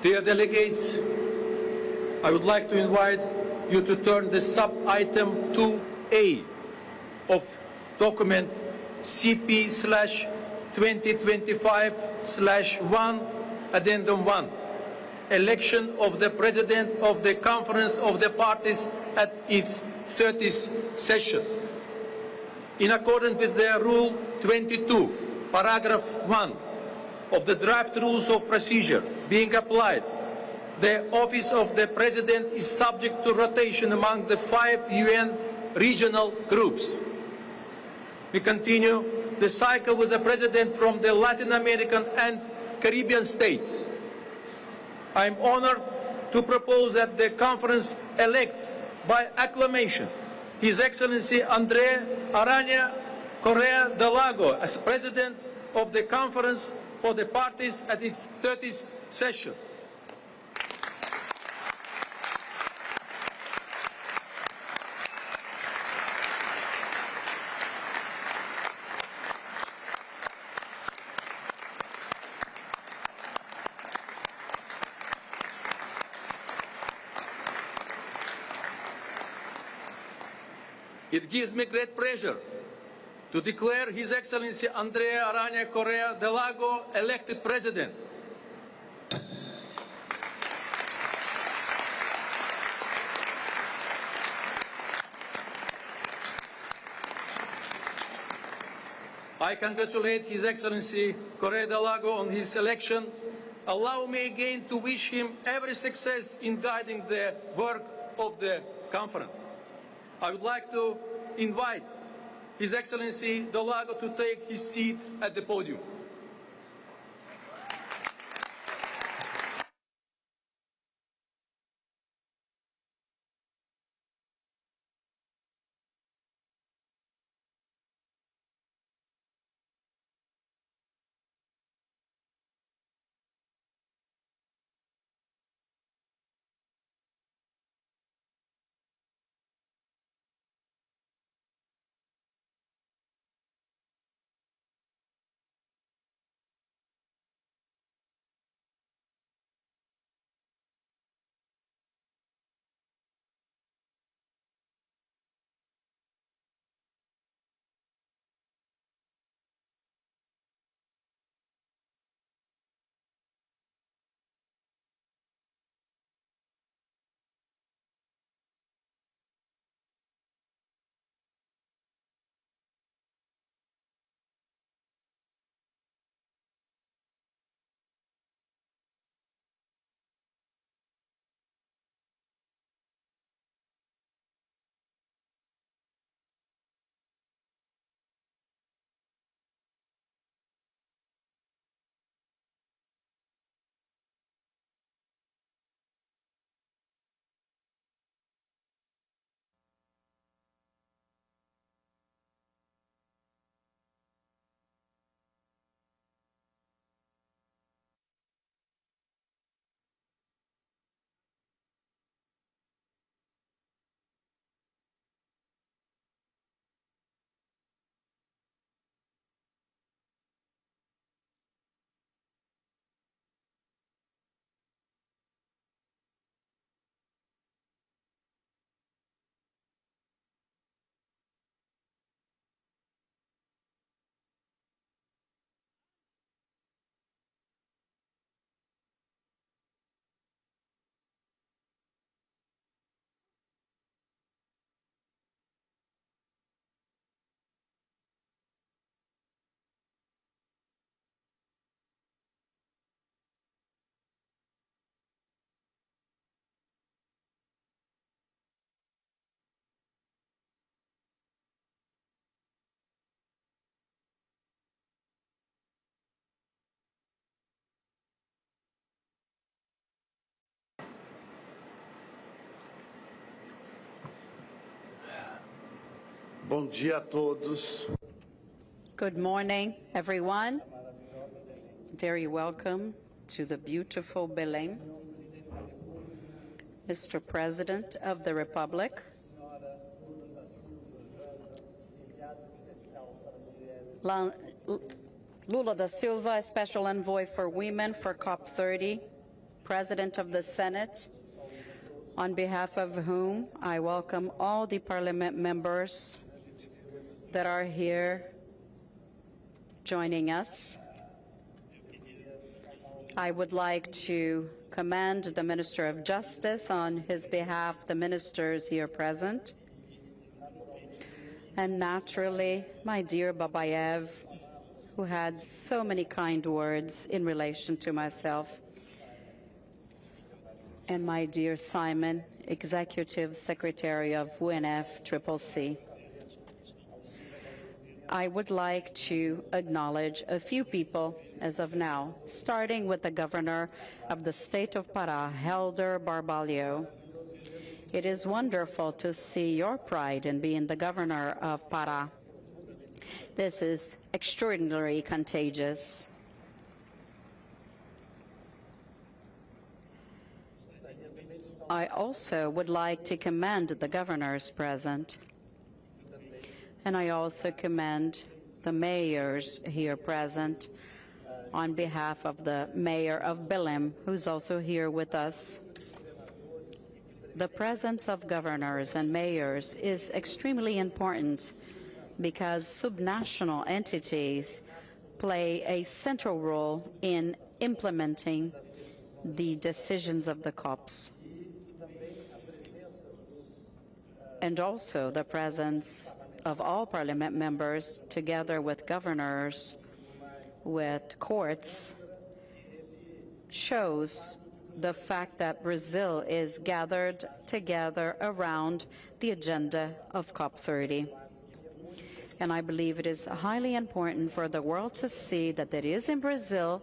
Dear delegates, I would like to invite you to turn the sub-item 2A of document CP/2025/1, Addendum 1, election of the President of the Conference of the Parties at its 30th session. In accordance with the Rule 22, Paragraph 1 of the draft Rules of Procedure being applied, the office of the President is subject to rotation among the 5 UN regional groups. We continue the cycle with the President from the Latin American and Caribbean states. I am honored to propose that the Conference elects by acclamation His Excellency André Aranha Correa de Lago as President of the Conference for the Parties at its 30th session. It gives me great pleasure to declare His Excellency André Aranha Correa de Lago elected President. I congratulate His Excellency Correa de Lago on his election. Allow me again to wish him every success in guiding the work of the conference. I would like to invite His Excellency de Lago to take his seat at the podium. Bom dia a todos. Good morning, everyone. Very welcome to the beautiful Belém. Mr. President of the Republic, Lula da Silva, Special Envoy for Women for COP30, President of the Senate, on behalf of whom I welcome all the Parliament members that are here joining us. I would like to commend the Minister of Justice on his behalf, the ministers here present, and naturally my dear Babayev, who had so many kind words in relation to myself, and my dear Simon, Executive Secretary of UNFCCC. I would like to acknowledge a few people as of now, starting with the Governor of the State of Pará, Helder Barbalho. It is wonderful to see your pride in being the Governor of Pará. This is extraordinarily contagious. I also would like to commend the governors present, and I also commend the mayors here present on behalf of the mayor of Belém, who's also here with us. The presence of governors and mayors is extremely important because subnational entities play a central role in implementing the decisions of the COPs. And also the presence of all Parliament members, together with governors, with courts, shows the fact that Brazil is gathered together around the agenda of COP30. And I believe it is highly important for the world to see that there is in Brazil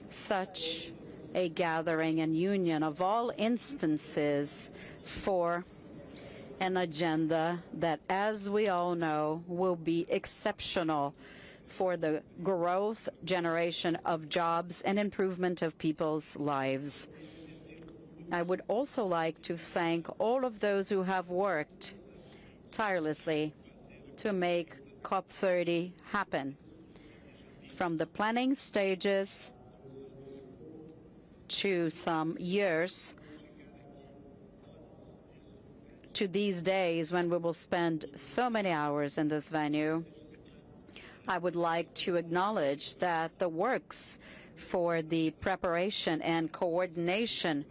such a gathering and union of all instances for an agenda that, as we all know, will be exceptional for the growth, generation of jobs, and improvement of people's lives. I would also like to thank all of those who have worked tirelessly to make COP30 happen, from the planning stages to some years to these days when we will spend so many hours in this venue. I would like to acknowledge that the works for the preparation and coordination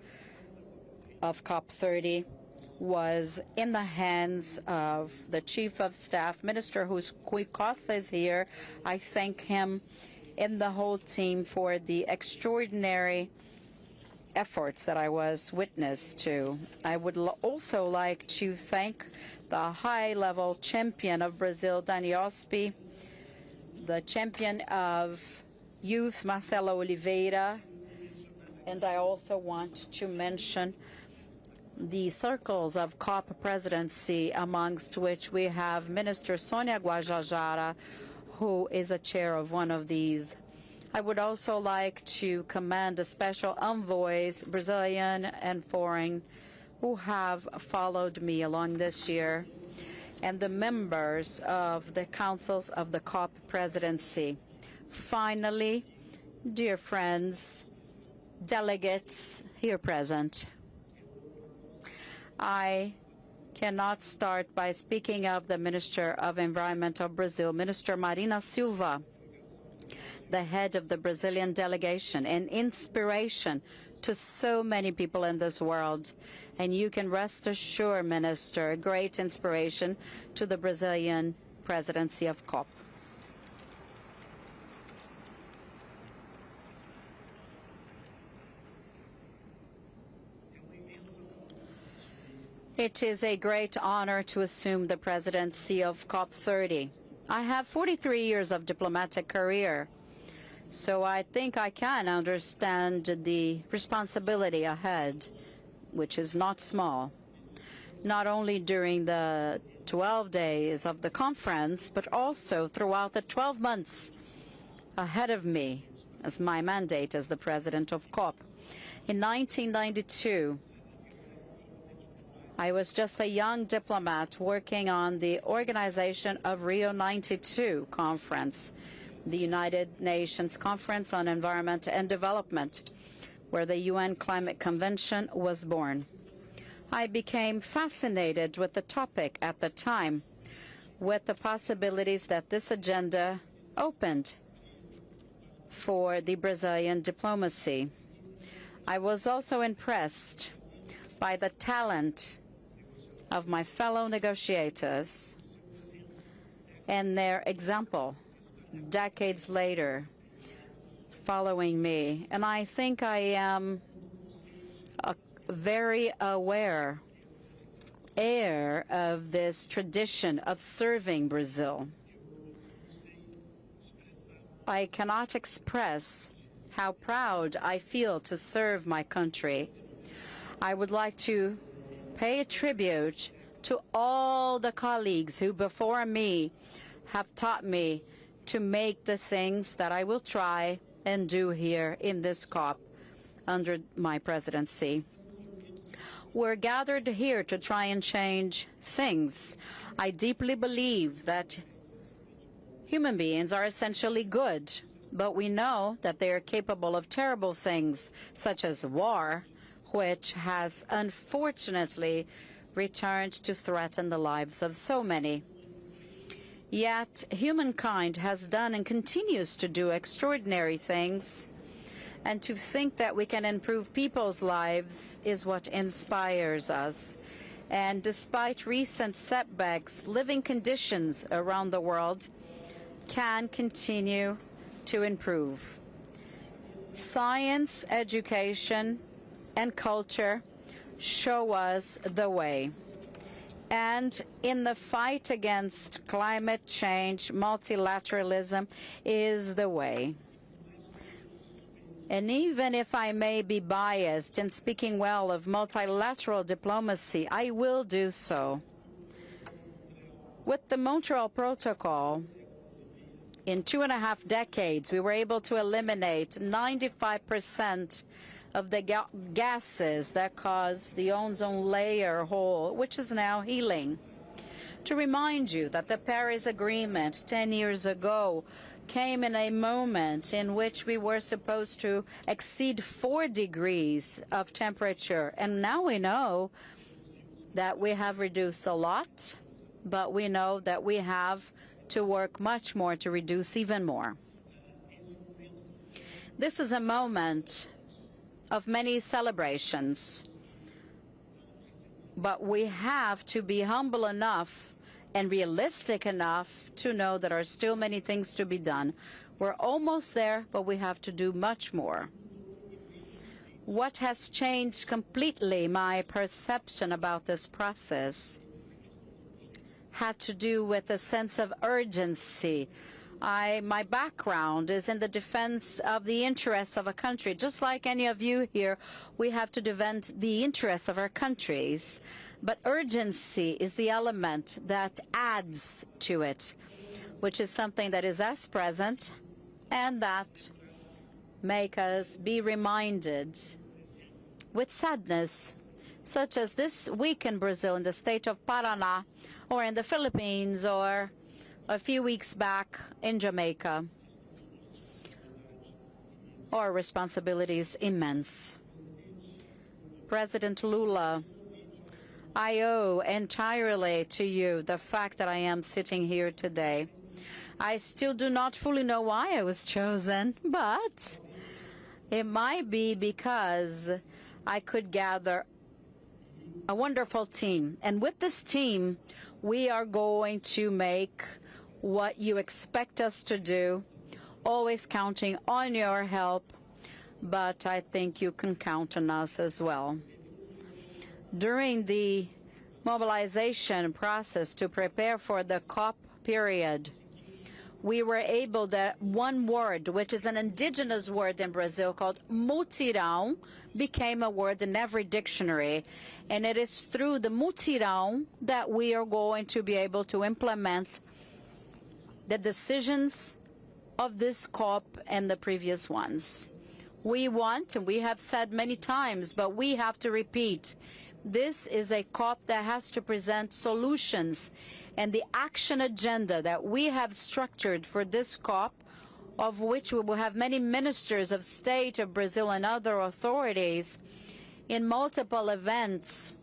of COP30 was in the hands of the Chief of Staff, Minister Rui Costa is here. I thank him and the whole team for the extraordinary efforts that I was witness to. I would also like to thank the high-level champion of Brazil, Daniospi, the champion of youth, Marcelo Oliveira, and I also want to mention the circles of COP presidency, amongst which we have Minister Sônia Guajajara, who is a chair of one of these. I would also like to commend the special envoys, Brazilian and foreign, who have followed me along this year, and the members of the councils of the COP presidency. Finally, dear friends, delegates here present, I cannot start by speaking of the Minister of Environment of Brazil, Minister Marina Silva, the head of the Brazilian delegation, an inspiration to so many people in this world. And you can rest assured, Minister, a great inspiration to the Brazilian presidency of COP. It is a great honor to assume the presidency of COP30. I have 43 years of diplomatic career, so I think I can understand the responsibility ahead, which is not small, not only during the 12 days of the conference, but also throughout the 12 months ahead of me as my mandate as the president of COP. In 1992, I was just a young diplomat working on the organization of Rio 92 conference, the United Nations Conference on Environment and Development, where the UN Climate Convention was born. I became fascinated with the topic at the time, with the possibilities that this agenda opened for the Brazilian diplomacy. I was also impressed by the talent of my fellow negotiators and their example decades later following me. And I think I am a very aware heir of this tradition of serving Brazil. I cannot express how proud I feel to serve my country. I would like to pay a tribute to all the colleagues who before me have taught me to make the things that I will try and do here in this COP under my presidency. We're gathered here to try and change things. I deeply believe that human beings are essentially good, but we know that they are capable of terrible things, such as war, which has unfortunately returned to threaten the lives of so many. Yet humankind has done and continues to do extraordinary things, and to think that we can improve people's lives is what inspires us. And despite recent setbacks, living conditions around the world can continue to improve. Science, education, and culture show us the way. And in the fight against climate change, multilateralism is the way. And even if I may be biased in speaking well of multilateral diplomacy, I will do so. With the Montreal Protocol, in 2.5 decades, we were able to eliminate 95% of the gases that cause the ozone layer hole, which is now healing. To remind you that the Paris Agreement 10 years ago came in a moment in which we were supposed to exceed 4 degrees of temperature, and now we know that we have reduced a lot, but we know that we have to work much more to reduce even more. This is a moment of many celebrations, but we have to be humble enough and realistic enough to know that there are still many things to be done. We're almost there, but we have to do much more. What has changed completely my perception about this process had to do with a sense of urgency. My background is in the defense of the interests of a country. Just like any of you here, we have to defend the interests of our countries. But urgency is the element that adds to it, which is something that is as present and that make us be reminded with sadness, such as this week in Brazil, in the state of Paraná, or in the Philippines, or a few weeks back in Jamaica. Our responsibility is immense. President Lula, I owe entirely to you the fact that I am sitting here today. I still do not fully know why I was chosen, but it might be because I could gather a wonderful team. And with this team, we are going to make what you expect us to do, always counting on your help, but I think you can count on us as well. During the mobilization process to prepare for the COP period, we were able that one word, which is an indigenous word in Brazil called mutirão, became a word in every dictionary. And it is through the mutirão that we are going to be able to implement the decisions of this COP and the previous ones. We want, and we have said many times, but we have to repeat, this is a COP that has to present solutions, and the action agenda that we have structured for this COP of which we will have many ministers of state of Brazil and other authorities in multiple events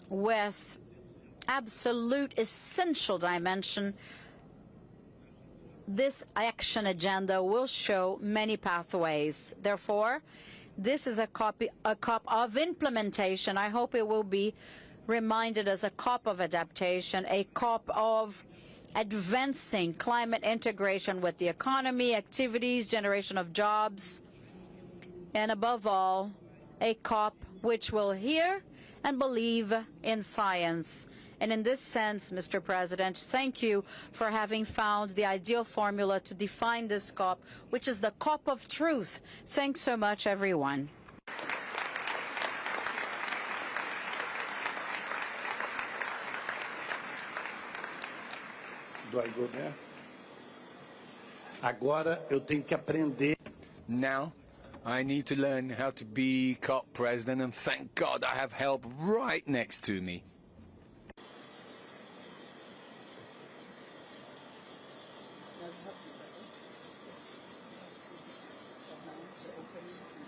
with absolute essential dimension, this action agenda will show many pathways. Therefore, this is a COP of implementation. I hope it will be reminded as a COP of adaptation, a COP of advancing climate integration with the economy, activities, generation of jobs, and above all, a COP which will hear and believe in science. And in this sense, Mr. President, thank you for having found the ideal formula to define this COP, which is the COP of truth. Thanks so much, everyone. Do I go there? Agora eu tenho que aprender. Now, I need to learn how to be COP president, and thank God I have help right next to me.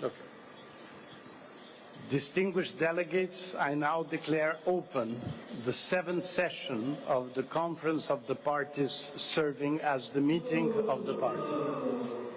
Okay. Distinguished delegates, I now declare open the 7th session of the Conference of the Parties, serving as the meeting of the parties.